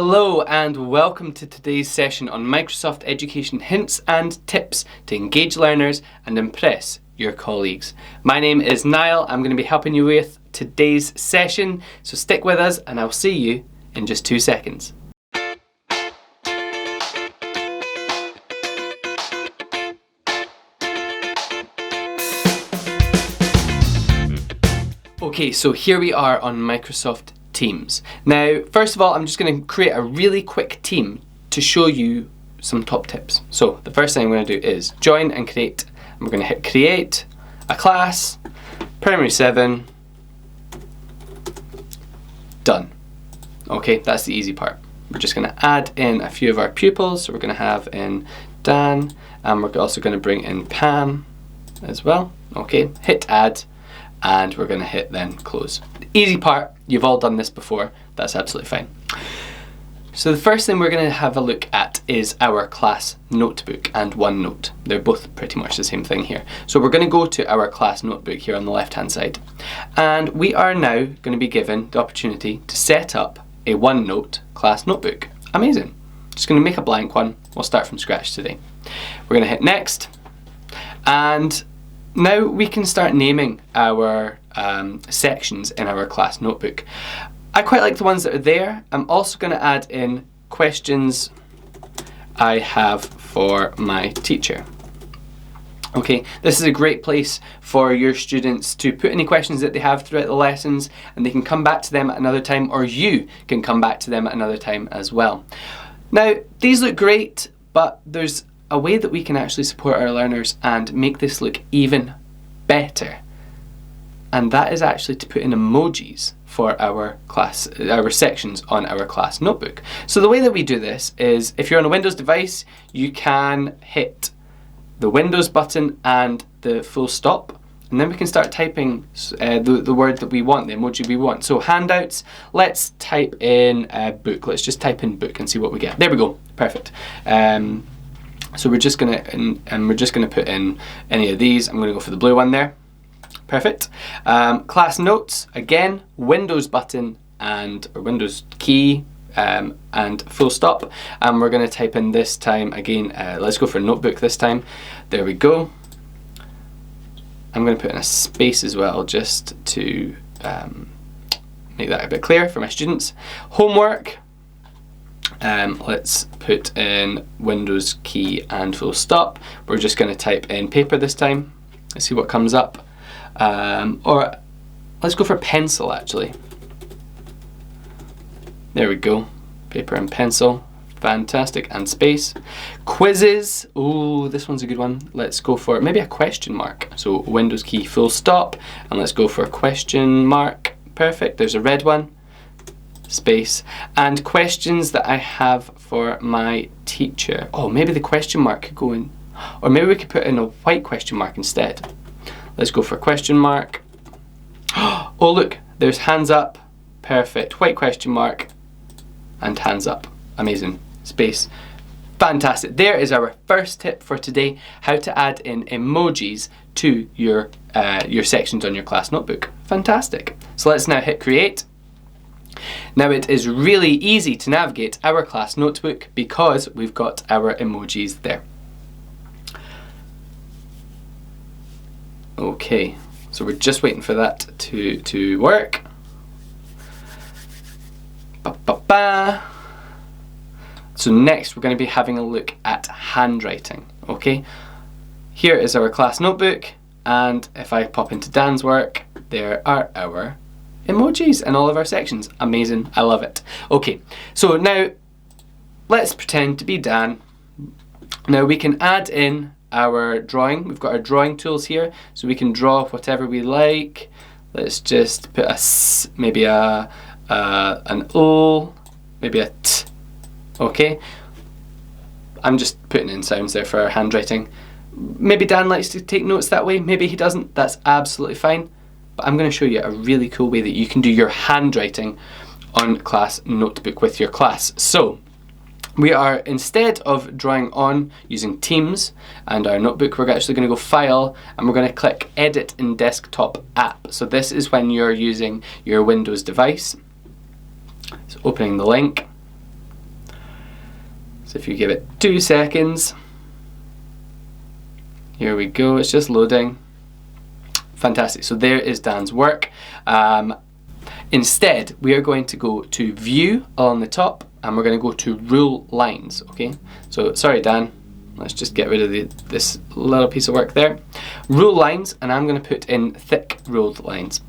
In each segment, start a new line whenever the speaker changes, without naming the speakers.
Hello and welcome to today's session on Microsoft Education hints and tips to engage learners and impress your colleagues. My name is Niall. I'm going to be helping you with today's session, so stick with us and I'll see you in just 2 seconds. Okay, so here we are on Microsoft Teams. Now, first of all, I'm just going to create a really quick team to show you some top tips. So the first thing I'm going to do is join and create. I'm going to hit create a class, primary 7, done. Okay, that's the easy part. We're just going to add in a few of our pupils. So we're going to have in Dan, and we're also going to bring in Pam as well. Okay, hit add. And we're going to hit then close. Easy part, you've all done this before, that's absolutely fine. So the first thing we're going to have a look at is our class notebook and OneNote. They're both pretty much the same thing here. So we're going to go to our class notebook here on the left hand side. And we are now going to be given the opportunity to set up a OneNote class notebook. Amazing. Just going to make a blank one. We'll start from scratch today. We're going to hit next. And now we can start naming our sections in our class notebook. I quite like the ones that are there. I'm also going to add in questions I have for my teacher. Okay, this is a great place for your students to put any questions that they have throughout the lessons, and they can come back to them at another time, or you can come back to them at another time as well. Now, these look great, but there's a way that we can actually support our learners and make this look even better, and that is actually to put in emojis for our sections on our class notebook. So the way that we do this is, if you're on a Windows device, you can hit the Windows button and the full stop, and then we can start typing the word that we want, the emoji we want. So handouts, let's type in book. Let's just type in book and see what we get. There we go, perfect. So we're just gonna put in any of these. I'm gonna go for the blue one there. Perfect. Class notes, again, Windows button or Windows key and full stop. And we're gonna type in this time again. Let's go for notebook this time. There we go. I'm gonna put in a space as well, just to make that a bit clear for my students. Homework. Let's put in Windows key and full stop. We're just going to type in paper this time. Let's see what comes up. Or let's go for pencil actually. There we go. Paper and pencil. Fantastic. And space. Quizzes. Oh, this one's a good one. Let's go for maybe a question mark. So Windows key full stop. And let's go for a question mark. Perfect. There's a red one. Space. And questions that I have for my teacher. Oh, maybe the question mark could go in, or maybe we could put in a white question mark instead. Let's go for question mark. Oh look, there's hands up. Perfect. White question mark and hands up. Amazing. Space. Fantastic. There is our first tip for today, how to add in emojis to your sections on your class notebook. Fantastic. So let's now hit create. Now it is really easy to navigate our class notebook because we've got our emojis there. Okay, so we're just waiting for that to work. So next we're going to be having a look at handwriting. Okay, here is our class notebook, and if I pop into Dan's work, there are our emojis in all of our sections. Amazing, I love it. Okay, so now let's pretend to be Dan. Now we can add in our drawing. We've got our drawing tools here, so we can draw whatever we like. Let's just put maybe an O, maybe a T. Okay, I'm just putting in sounds there for our handwriting. Maybe Dan likes to take notes that way, maybe he doesn't, that's absolutely fine. But I'm going to show you a really cool way that you can do your handwriting on class notebook with your class. So we are, instead of drawing on using Teams and our notebook, we're actually going to go File, and we're going to click Edit in Desktop App. So this is when you're using your Windows device. So opening the link, So if you give it 2 seconds, here we go, it's just loading. Fantastic, so there is Dan's work. Instead, we are going to go to View on the top, and we're going to go to Rule Lines, okay? So, sorry Dan, let's just get rid of this little piece of work there. Rule Lines, and I'm going to put in thick ruled lines.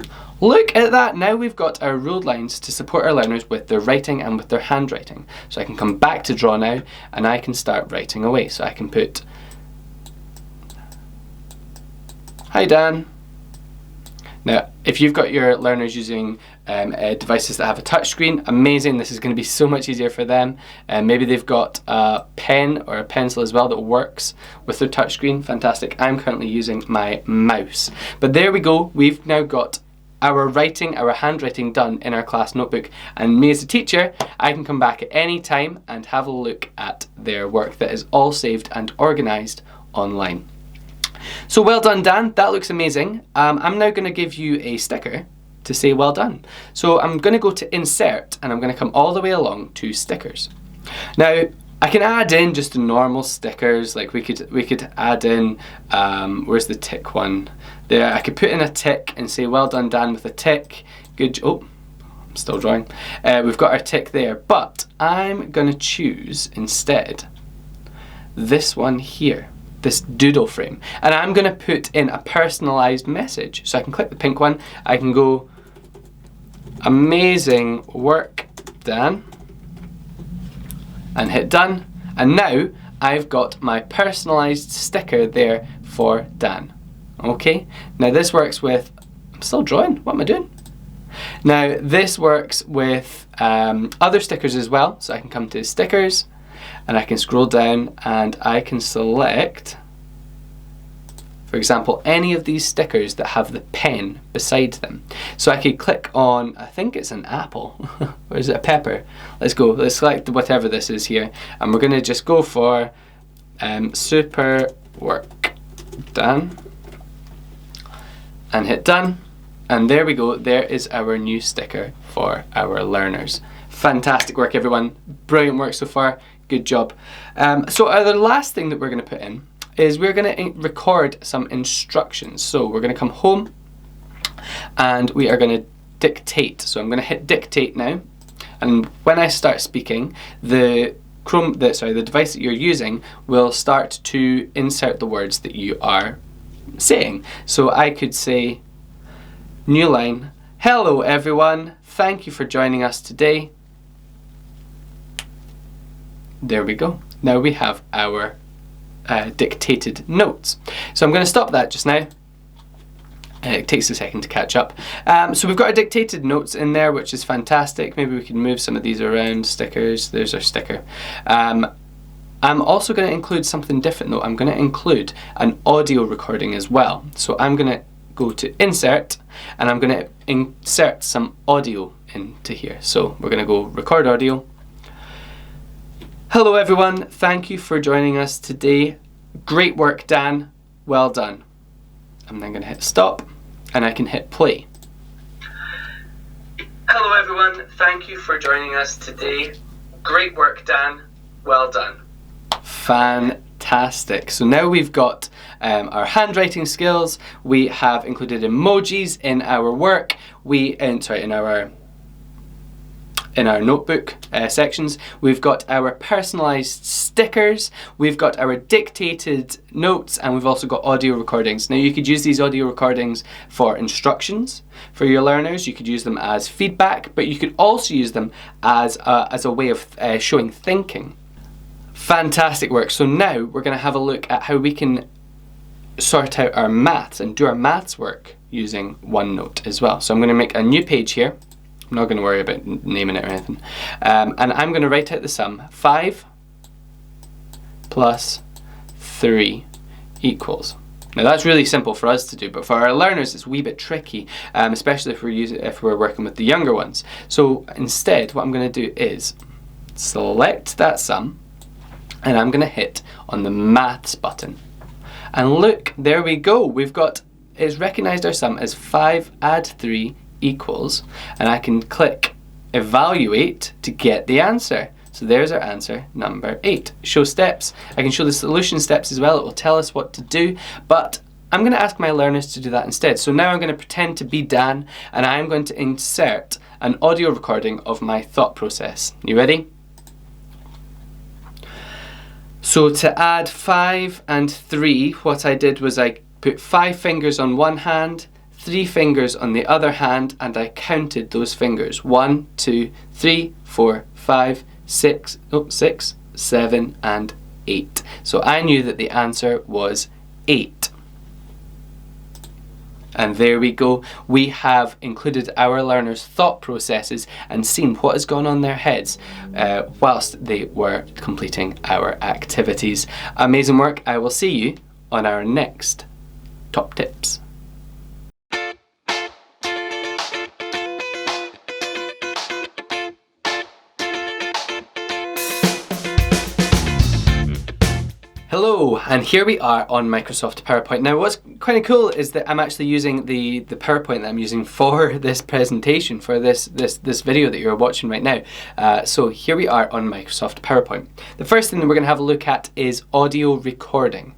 Look at that, now we've got our ruled lines to support our learners with their writing and with their handwriting. So I can come back to Draw now, and I can start writing away. So I can put, hi Dan. Now, if you've got your learners using devices that have a touch screen, amazing, this is going to be so much easier for them. Maybe they've got a pen or a pencil as well that works with their touch screen, fantastic. I'm currently using my mouse. But there we go, we've now got our writing, our handwriting done in our class notebook, and me as a teacher, I can come back at any time and have a look at their work that is all saved and organised online. So well done Dan, that looks amazing. I'm now going to give you a sticker to say well done. So I'm going to go to Insert, and I'm going to come all the way along to Stickers. Now I can add in just the normal stickers, like we could add in, where's the tick one? There, I could put in a tick and say well done Dan with a tick. Good, oh, I'm still drawing. We've got our tick there, but I'm going to choose instead this one here, this doodle frame, and I'm going to put in a personalised message. So I can click the pink one, I can go, amazing work Dan, and hit done, and now I've got my personalised sticker there for Dan. Okay, now this works with, I'm still drawing, what am I doing? Now this works with other stickers as well, so I can come to stickers and I can scroll down and I can select, for example, any of these stickers that have the pen beside them. So I could click on, I think it's an apple, or is it a pepper? Let's go, let's select whatever this is here, and we're going to just go for super work Dan, and hit done, and there we go, there is our new sticker for our learners. Fantastic work everyone, brilliant work so far, good job. So the last thing that we're going to put in is we're going to record some instructions. So we're going to come home and we are going to dictate. So I'm going to hit dictate now, and when I start speaking, the device that you're using will start to insert the words that you are saying. So I could say, new line, hello everyone, thank you for joining us today. There we go. Now we have our dictated notes. So I'm going to stop that just now. It takes a second to catch up. So we've got our dictated notes in there, which is fantastic. Maybe we can move some of these around. Stickers, there's our sticker. I'm also going to include something different though. I'm going to include an audio recording as well. So I'm going to go to Insert, and I'm going to insert some audio into here. So we're going to go Record Audio. Hello everyone, thank you for joining us today. Great work Dan, well done. I'm then going to hit stop, and I can hit play. Hello everyone, thank you for joining us today. Great work Dan, well done. Fantastic. So now we've got our handwriting skills, we have included emojis in our work, in our notebook sections. We've got our personalised stickers, we've got our dictated notes, and we've also got audio recordings. Now you could use these audio recordings for instructions for your learners, you could use them as feedback, but you could also use them as a way of showing thinking. Fantastic work. So now we're going to have a look at how we can sort out our maths and do our maths work using OneNote as well. So I'm going to make a new page here. I'm not going to worry about naming it or anything. And I'm going to write out the sum. 5 plus 3 equals. Now that's really simple for us to do, but for our learners it's a wee bit tricky, especially if we're working with the younger ones. So instead what I'm going to do is select that sum, and I'm going to hit on the maths button. And look, there we go. It's recognised our sum as 5 add 3 equals, and I can click evaluate to get the answer. So there's our answer, number 8. Show steps. I can show the solution steps as well. It will tell us what to do, but I'm going to ask my learners to do that instead. So now I'm going to pretend to be Dan, and I'm going to insert an audio recording of my thought process. You ready? So to add 5 and 3, what I did was I put 5 fingers on one hand, 3 fingers on the other hand, and I counted those fingers. 1, 2, 3, 4, 5, 6, 7, and 8. So I knew that the answer was 8. And there we go. We have included our learners' thought processes and seen what has gone on in their heads whilst they were completing our activities. Amazing work. I will see you on our next top tips. Hello, and here we are on Microsoft PowerPoint. Now what's kind of cool is that I'm actually using the PowerPoint that I'm using for this presentation, for this video that you're watching right now. So here we are on Microsoft PowerPoint. The first thing that we're going to have a look at is audio recording.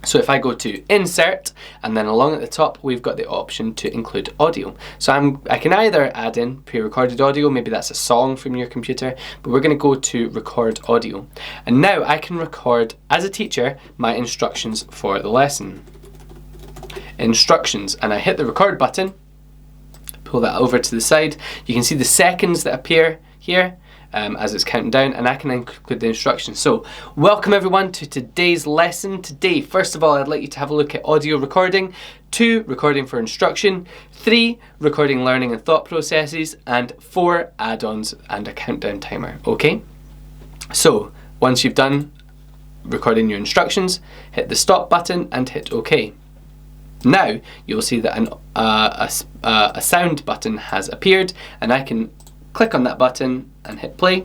So if I go to Insert, and then along at the top we've got the option to include audio. So I can either add in pre-recorded audio, maybe that's a song from your computer, but we're going to go to Record Audio. And now I can record, as a teacher, my instructions for the lesson. Instructions, and I hit the record button, pull that over to the side. You can see the seconds that appear here. As it's counting down, and I can include the instructions. So, welcome everyone to today's lesson. Today, first of all, I'd like you to have a look at audio recording, 2, recording for instruction, 3, recording learning and thought processes, and 4, add-ons and a countdown timer, okay? So, once you've done recording your instructions, hit the stop button and hit OK. Now, you'll see that a sound button has appeared, and I can click on that button and hit play.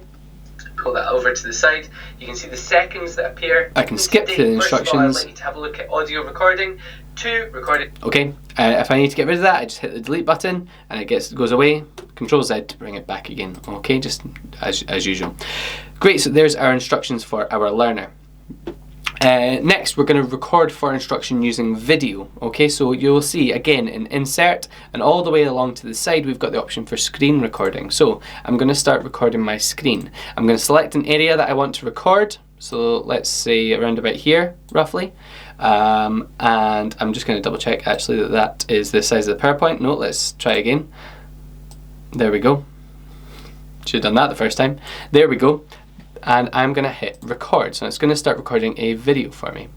Pull that over to the side. You can see the seconds that appear. I can skip through the instructions. I'd like you to have a look at audio recording, 2, recording. Okay, if I need to get rid of that, I just hit the delete button and it goes away. Control Z to bring it back again. Okay, just as usual. Great, so there's our instructions for our learner. Next, we're going to record for instruction using video. Okay, so you'll see again in Insert and all the way along to the side we've got the option for screen recording. So I'm going to start recording my screen. I'm going to select an area that I want to record. So let's say around about here, roughly. And I'm just going to double check actually that is the size of the PowerPoint. No, let's try again. There we go. Should have done that the first time. There we go. And I'm going to hit record. So it's going to start recording a video for me.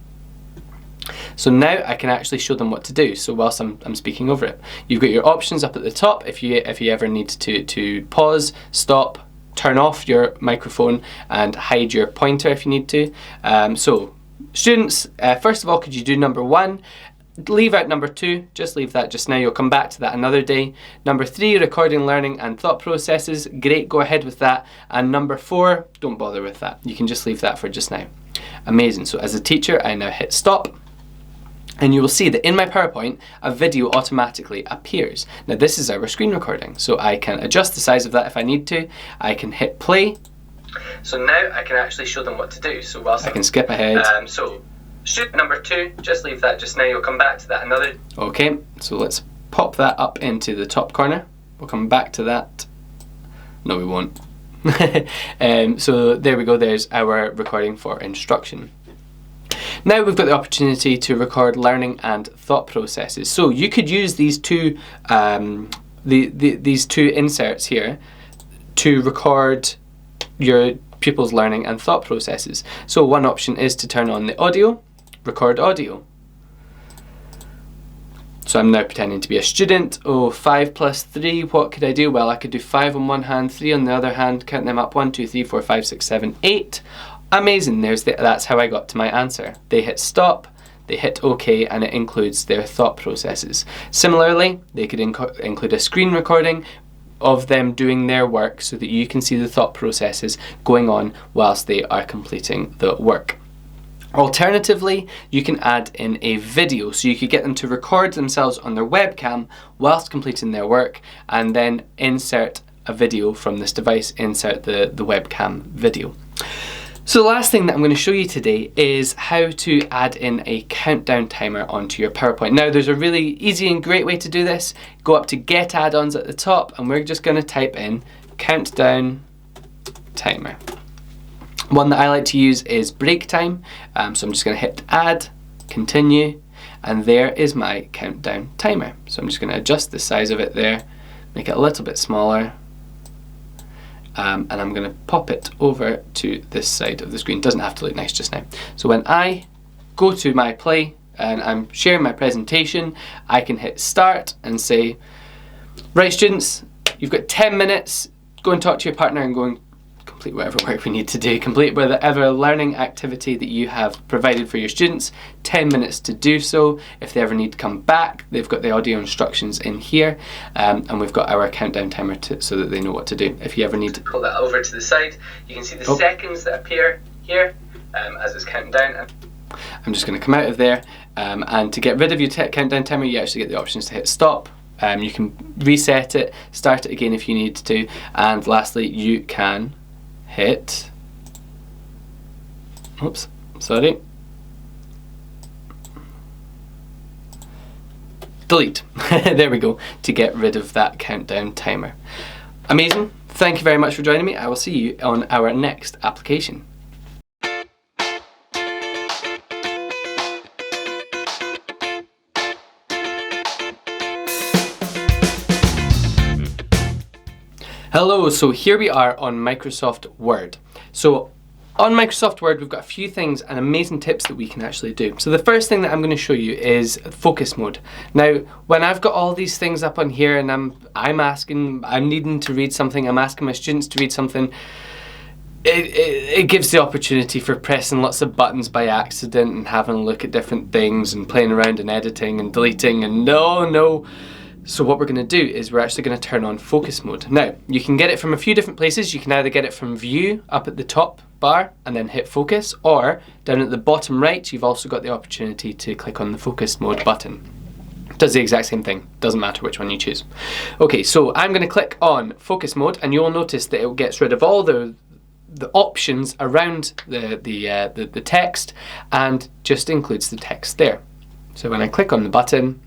So now I can actually show them what to do. So whilst I'm speaking over it, you've got your options up at the top if you ever need to pause, stop, turn off your microphone and hide your pointer if you need to. So students, first of all, could you do number 1? Leave out number 2, just leave that just now, you'll come back to that another day. Number 3, recording learning and thought processes, great, go ahead with that. And number 4, don't bother with that, you can just leave that for just now. Amazing, so as a teacher I now hit stop, and you will see that in my PowerPoint a video automatically appears. Now this is our screen recording, so I can adjust the size of that if I need to. I can hit play. So now I can actually show them what to do. So whilst I can skip ahead. Number 2, just leave that just now, you'll come back to that another. Okay, so let's pop that up into the top corner. We'll come back to that. No, we won't. So there we go, there's our recording for instruction. Now we've got the opportunity to record learning and thought processes. So you could use these two these two inserts here to record your pupils' learning and thought processes. So one option is to turn on the audio, record audio. So I'm now pretending to be a student. Oh, 5 plus 3, what could I do? Well, I could do 5 on one hand, 3 on the other hand, count them up, 1, 2, 3, 4, 5, 6, 7, 8. Amazing, that's how I got to my answer. They hit stop, they hit OK, and it includes their thought processes. Similarly, they could include a screen recording of them doing their work so that you can see the thought processes going on whilst they are completing the work. Alternatively, you can add in a video, so you could get them to record themselves on their webcam whilst completing their work and then insert a video from this device, insert the webcam video. So the last thing that I'm going to show you today is how to add in a countdown timer onto your PowerPoint. Now there's a really easy and great way to do this. Go up to Get Add-ons at the top and we're just going to type in countdown timer. One that I like to use is break time, so I'm just going to hit add, continue, and there is my countdown timer. So I'm just going to adjust the size of it there, make it a little bit smaller. And I'm going to pop it over to this side of the screen. Doesn't have to look nice just now. So when I go to my play and I'm sharing my presentation, I can hit start and say, right students, you've got 10 minutes, go and talk to your partner and go and complete whatever work we need to do. Complete whatever learning activity that you have provided for your students. 10 minutes to do so. If they ever need to come back, they've got the audio instructions in here, and we've got our countdown timer so that they know what to do. If you ever need to pull that over to the side, you can see the seconds that appear here as it's counting down. I'm just going to come out of there, and to get rid of your countdown timer, you actually get the options to hit stop. You can reset it, start it again if you need to, and lastly, you can hit, oops, sorry, delete. There we go, to get rid of that countdown timer. Amazing, thank you very much for joining me. I will see you on our next application. Hello, so here we are on Microsoft Word. So on Microsoft Word, we've got a few things and amazing tips that we can actually do. So the first thing that I'm going to show you is focus mode. Now, when I've got all these things up on here and I'm needing to read something, I'm asking my students to read something, it gives the opportunity for pressing lots of buttons by accident and having a look at different things and playing around and editing and deleting and no. So what we're going to do is we're actually going to turn on focus mode. Now, you can get it from a few different places. You can either get it from view up at the top bar and then hit focus, or down at the bottom right, you've also got the opportunity to click on the focus mode button. It does the exact same thing, doesn't matter which one you choose. Okay, so I'm going to click on focus mode and you'll notice that it gets rid of all the options around the text and just includes the text there. So when I click on the button,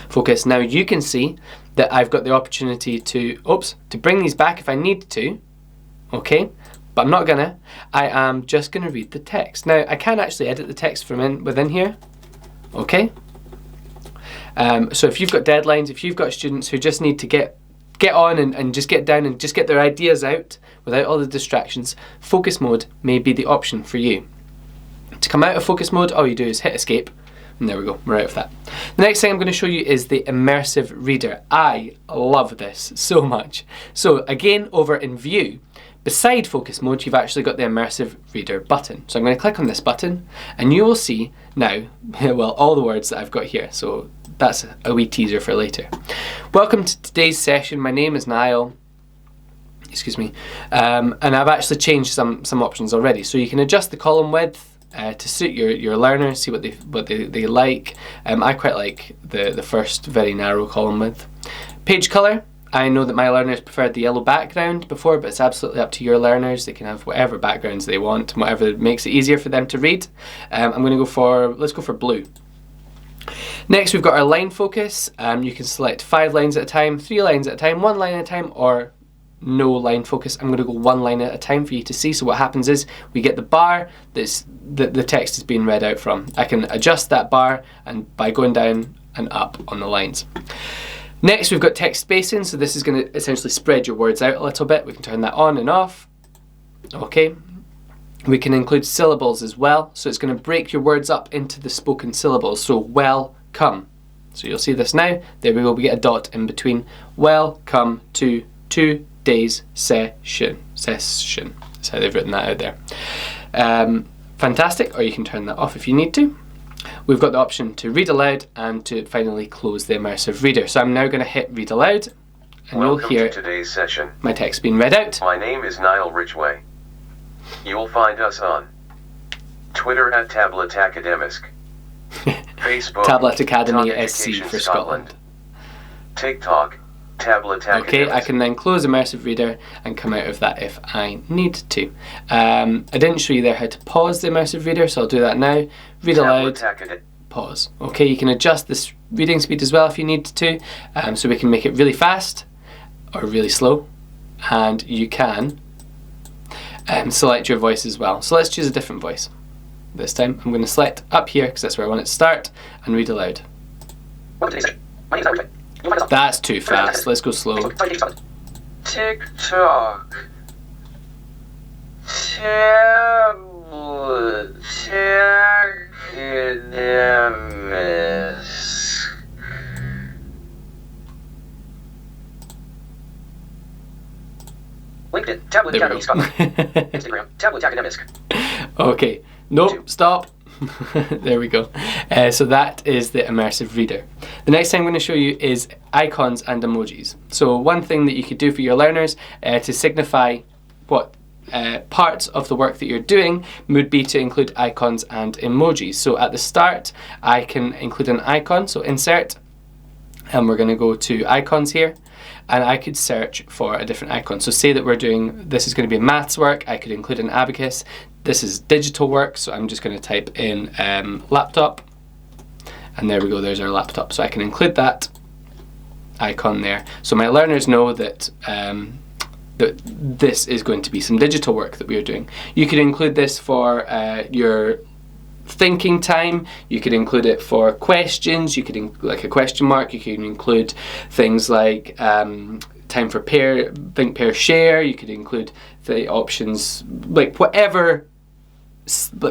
focus, now you can see that I've got the opportunity to bring these back if I need to, okay, but I'm not gonna. I am just gonna read the text. Now I can actually edit the text from within here, okay. So if you've got deadlines, if you've got students who just need to get on and just get down and just get their ideas out without all the distractions, focus mode may be the option for you. To come out of focus mode, all you do is hit escape. And there we go, we're out of that. The next thing I'm going to show you is the Immersive Reader. I love this so much. So again, over in View, beside Focus Mode, you've actually got the Immersive Reader button. So I'm going to click on this button, and you will see now, well, all the words that I've got here. So that's a wee teaser for later. Welcome to today's session. My name is Niall. Excuse me. And I've actually changed some options already. So you can adjust the column width to suit your learners, see what they like. I quite like the first very narrow column width. Page color, I know that my learners preferred the yellow background before, but it's absolutely up to your learners. They can have whatever backgrounds they want, whatever makes it easier for them to read. I'm going to go for, let's go for blue. Next we've got our line focus. You can select 5 lines at a time, 3 lines at a time, 1 line at a time, or no line focus. I'm going to go 1 line at a time for you to see. So what happens is we get the bar that the text is being read out from. I can adjust that bar and by going down and up on the lines. Next we've got text spacing, so this is going to essentially spread your words out a little bit. We can turn that on and off. Okay. We can include syllables as well, so it's going to break your words up into the spoken syllables. So welcome. So you'll see this now. There we go, we get a dot in between. Welcome to today's session. That's how they've written that out there. Fantastic, or you can turn that off if you need to. We've got the option to read aloud and to finally close the Immersive Reader. So I'm now going to hit read aloud, and
Welcome
you'll hear
to today's session.
My text being read out.
My name is Niall Ridgway. You'll find us on Twitter at Tablet Academisk, Facebook
Tablet Academy
Talk
SC
Education
for Scotland.
TikTok Tablet
Okay,
Academics.
I can then close Immersive Reader and come out of that if I need to. I didn't show you there how to pause the Immersive Reader, so I'll do that now. Read aloud, pause. Okay, you can adjust this reading speed as well if you need to, so we can make it really fast or really slow, and you can select your voice as well. So let's choose a different voice. This time I'm going to select up here because that's where I want it to start, and read aloud. That's too fast. Let's go slow.
TikTok. Tablet Academics. LinkedIn, Tablet
There we
Academy
go.
Scotland. Instagram, Tablet Academics.
Okay, nope, stop. There we go. So that is the Immersive Reader. The next thing I'm going to show you is icons and emojis. So one thing that you could do for your learners to signify what parts of the work that you're doing would be to include icons and emojis. So at the start, I can include an icon, so insert, and we're going to go to icons here, and I could search for a different icon. So say that we're doing, this is going to be maths work, I could include an abacus. This is digital work, so I'm just going to type in laptop, and there we go, there's our laptop. So I can include that icon there. So my learners know that that this is going to be some digital work that we are doing. You could include this for your thinking time. You could include it for questions. You could like a question mark. You can include things like time for pair, think, pair, share. You could include the options, like whatever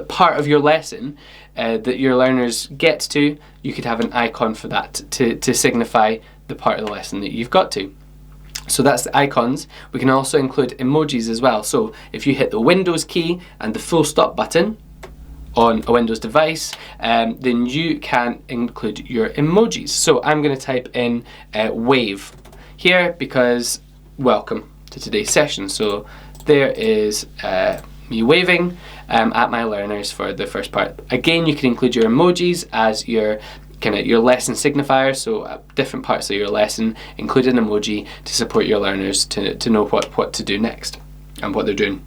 part of your lesson that your learners get to, you could have an icon for that to signify the part of the lesson that you've got to. So that's the icons. We can also include emojis as well. So if you hit the Windows key and the full stop button on a Windows device, then you can include your emojis. So I'm going to type in wave here because welcome to today's session. So there is me waving at my learners for the first part. Again, you can include your emojis as your lesson signifier, so at different parts of your lesson include an emoji to support your learners to know what to do next and what they're doing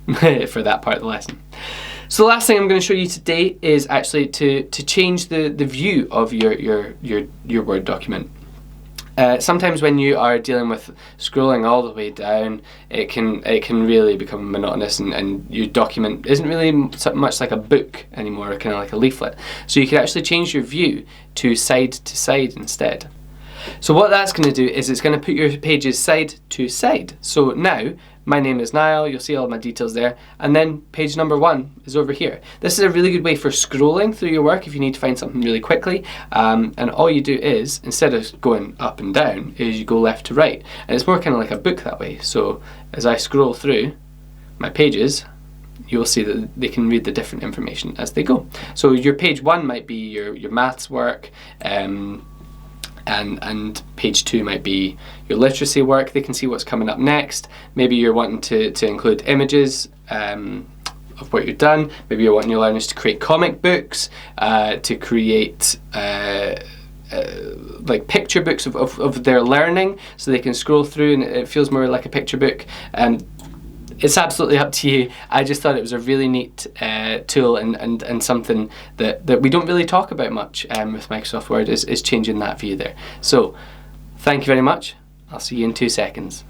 for that part of the lesson. So the last thing I'm going to show you today is actually to change the view of your Word document. Sometimes when you are dealing with scrolling all the way down, it can really become monotonous, and your document isn't really so much like a book anymore, kind of like a leaflet. So you can actually change your view to side instead. So what that's going to do is it's going to put your pages side to side. So now my name is Niall, you'll see all my details there, and then page number 1 is over here. This is a really good way for scrolling through your work if you need to find something really quickly, and all you do is, instead of going up and down, is you go left to right, and it's more kind of like a book that way. So as I scroll through my pages, you'll see that they can read the different information as they go. So your page 1 might be your maths work, and page 2 might be your literacy work. They can see what's coming up next. Maybe you're wanting to include images of what you've done. Maybe you're wanting your learners to create comic books, to create like picture books of their learning, so they can scroll through and it feels more like a picture book. It's absolutely up to you. I just thought it was a really neat tool and something that we don't really talk about much with Microsoft Word is changing that view there. So thank you very much. I'll see you in 2 seconds.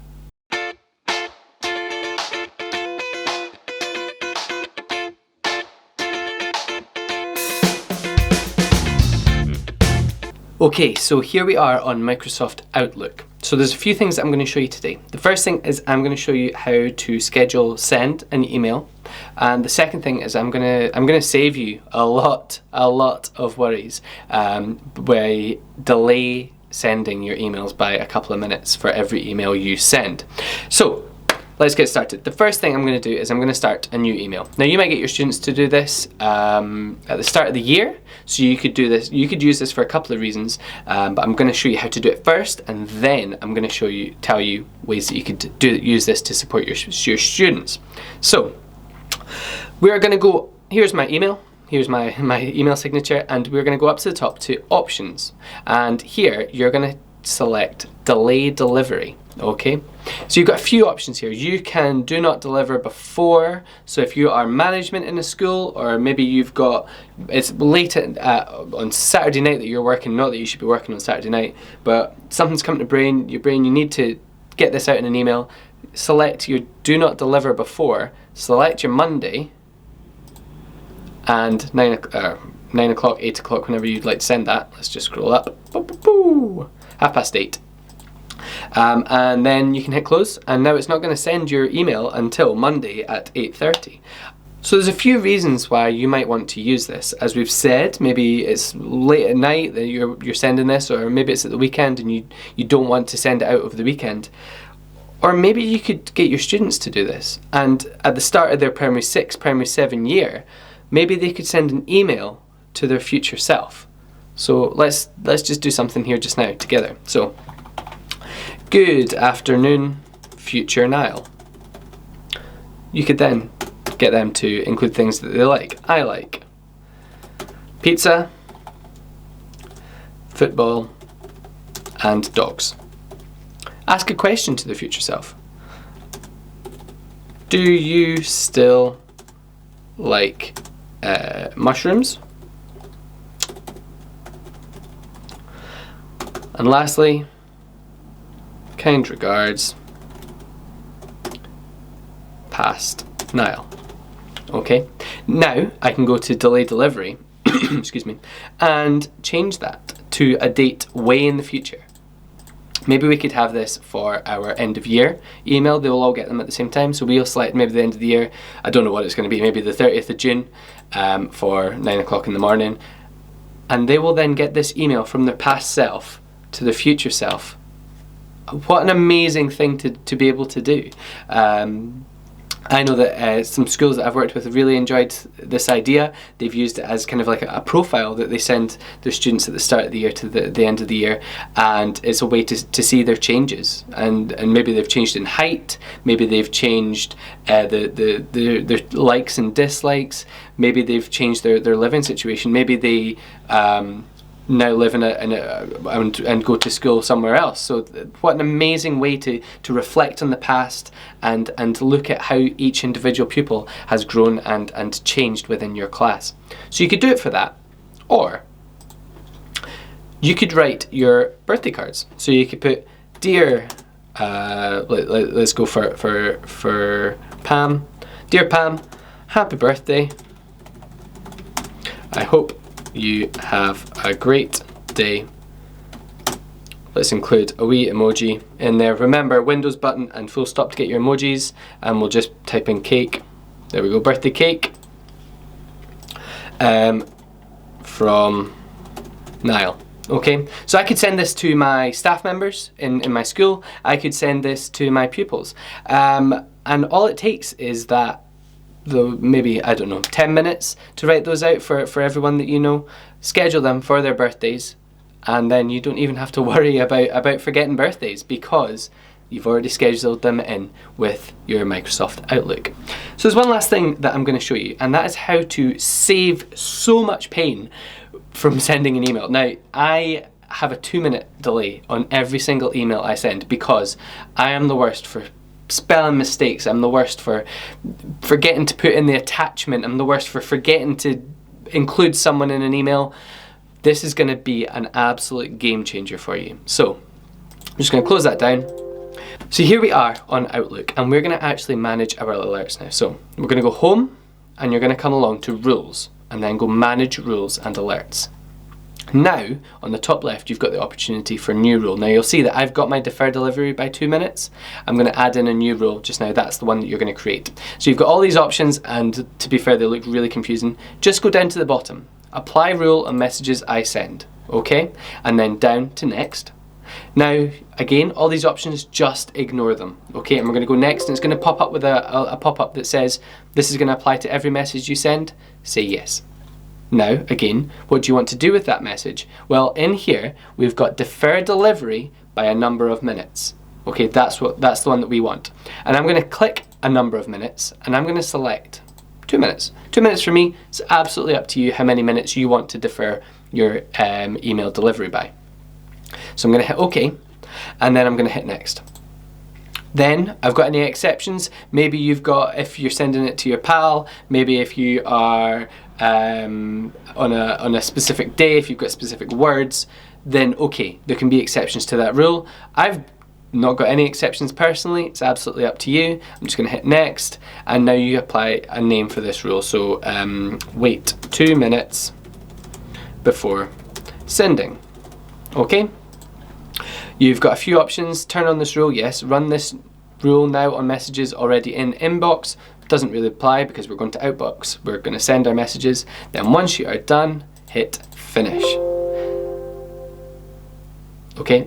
Okay, so here we are on Microsoft Outlook. So there's a few things that I'm going to show you today. The first thing is I'm going to show you how to schedule send an email, and the second thing is I'm going to save you a lot of worries by delay sending your emails by a couple of minutes for every email you send. So let's get started. The first thing I'm going to do is I'm going to start a new email. Now you might get your students to do this at the start of the year, so you could do this. You could use this for a couple of reasons, but I'm going to show you how to do it first, and then I'm going to tell you ways that you could use this to support your students. So we're going to go. Here's my email. Here's my email signature, and we're going to go up to the top to options, and here you're going to select delay delivery. Okay, so you've got a few options here. You can do not deliver before. So if you are management in a school, or maybe it's late on Saturday night that you're working, not that you should be working on Saturday night, but something's come to your brain, you need to get this out in an email, select your do not deliver before, select your Monday, and 9 o'clock, 8 o'clock, whenever you'd like to send that. Let's just scroll up. 8:30. And then you can hit close, and now it's not going to send your email until Monday at 8:30. So there's a few reasons why you might want to use this. As we've said, maybe it's late at night that you're sending this, or maybe it's at the weekend and you don't want to send it out over the weekend. Or maybe you could get your students to do this, and at the start of their primary 6, primary 7 year, maybe they could send an email to their future self. So let's just do something here just now together. So, good afternoon, future Niall. You could then get them to include things that they like. I like pizza, football, and dogs. Ask a question to the future self. Do you still like mushrooms? And lastly, kind regards, past Niall. Okay, now I can go to delay delivery, excuse me, and change that to a date way in the future. Maybe we could have this for our end of year email. They will all get them at the same time. So we'll select maybe the end of the year. I don't know what it's going to be. Maybe the 30th of June for 9 o'clock in the morning. And they will then get this email from their past self to the future self. What an amazing thing to be able to do. I know that some schools that I've worked with have really enjoyed this idea. They've used it as kind of like a profile that they send their students at the start of the year to the end of the year, and it's a way to see their changes. And maybe they've changed in height, maybe they've changed their likes and dislikes, maybe they've changed their living situation, maybe they now live and go to school somewhere else. So what an amazing way to reflect on the past and look at how each individual pupil has grown and changed within your class. So you could do it for that, or you could write your birthday cards. So you could put, dear, let's go for Pam. Dear Pam, happy birthday. I hope you have a great day. Let's include a wee emoji in there. Remember, Windows button and full stop to get your emojis, and we'll just type in cake. There we go, birthday cake. From Niall. Okay, so I could send this to my staff members in my school. I could send this to my pupils. And all it takes is that maybe, I don't know, 10 minutes to write those out for everyone that you know. Schedule them for their birthdays, and then you don't even have to worry about forgetting birthdays, because you've already scheduled them in with your Microsoft Outlook. So there's one last thing that I'm going to show you, and that is how to save so much pain from sending an email. Now, I have a 2-minute delay on every single email I send, because I am the worst for spelling mistakes. I'm the worst for forgetting to put in the attachment. I'm the worst for forgetting to include someone in an email. This is going to be an absolute game changer for you. So I'm just going to close that down. So here we are on Outlook, and we're going to actually manage our alerts now. So we're going to go home, and you're going to come along to rules, and then go manage rules and alerts. Now, on the top left, you've got the opportunity for new rule. Now, you'll see that I've got my defer delivery by 2 minutes. I'm going to add in a new rule just now. That's the one that you're going to create. So you've got all these options, and to be fair, they look really confusing. Just go down to the bottom. Apply rule on messages I send. Okay? And then down to next. Now, again, all these options, just ignore them. Okay? And we're going to go next, and it's going to pop up with a pop-up that says, this is going to apply to every message you send. Say yes. Now, again, what do you want to do with that message? Well, in here, we've got defer delivery by a number of minutes. Okay, that's the one that we want. And I'm going to click a number of minutes, and I'm going to select 2 minutes. 2 minutes for me. It's absolutely up to you how many minutes you want to defer your email delivery by. So I'm going to hit OK, and then I'm going to hit next. Then I've got any exceptions. Maybe you've got, if you're sending it to your pal, maybe if you are on a specific day, if you've got specific words, then okay, there can be exceptions to that rule. I've not got any exceptions personally, it's absolutely up to you. I'm just going to hit next, and now you apply a name for this rule. So wait 2 minutes before sending. Okay, you've got a few options. Turn on this rule, yes. Run this rule now on messages already in inbox. Doesn't really apply because we're going to outbox. We're going to send our messages. Then once you are done, hit finish. Okay,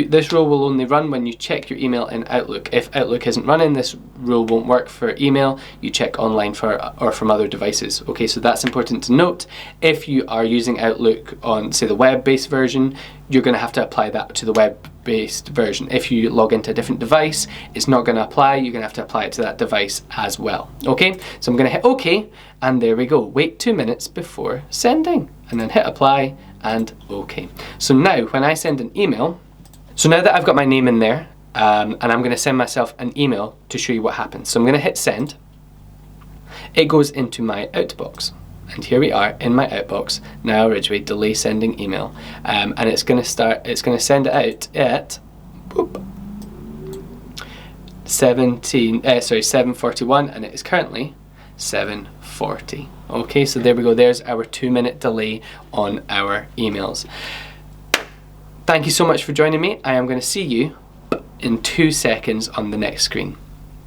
this rule will only run when you check your email in Outlook. If Outlook isn't running, this rule won't work for email. You check online or from other devices. Okay, so that's important to note. If you are using Outlook on, say, the web-based version, you're going to have to apply that to the web-based version. If you log into a different device, it's not going to apply. You're going to have to apply it to that device as well. Okay, so I'm going to hit OK, and there we go. Wait 2 minutes before sending, and then hit apply and OK. So now when I send an email, so now that I've got my name in there, and I'm going to send myself an email to show you what happens. So I'm going to hit send. It goes into my outbox. And here we are in my outbox. Now Ridgeway, delay sending email. And it's going to send it out at 7:41, and it is currently 7:40. Okay, so there we go. There's our 2 minute delay on our emails. Thank you so much for joining me. I am going to see you in 2 seconds on the next screen.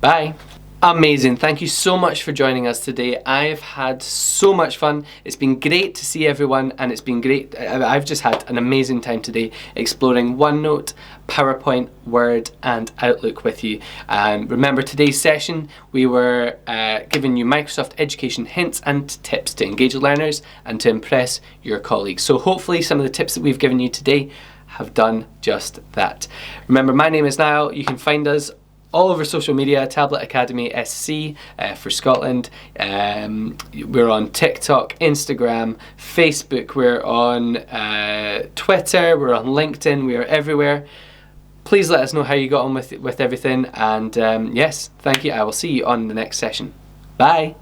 Bye. Amazing. Thank you so much for joining us today. I've had so much fun. It's been great to see everyone, and it's been great. I've just had an amazing time today exploring OneNote, PowerPoint, Word and Outlook with you. Remember, today's session we were giving you Microsoft Education hints and tips to engage learners and to impress your colleagues. So hopefully some of the tips that we've given you today have done just that. Remember, my name is Niall. You can find us all over social media, Tablet Academy SC for Scotland. We're on TikTok, Instagram, Facebook, we're on Twitter, we're on LinkedIn, we are everywhere. Please let us know how you got on with everything, and yes, thank you. I will see you on the next session. Bye.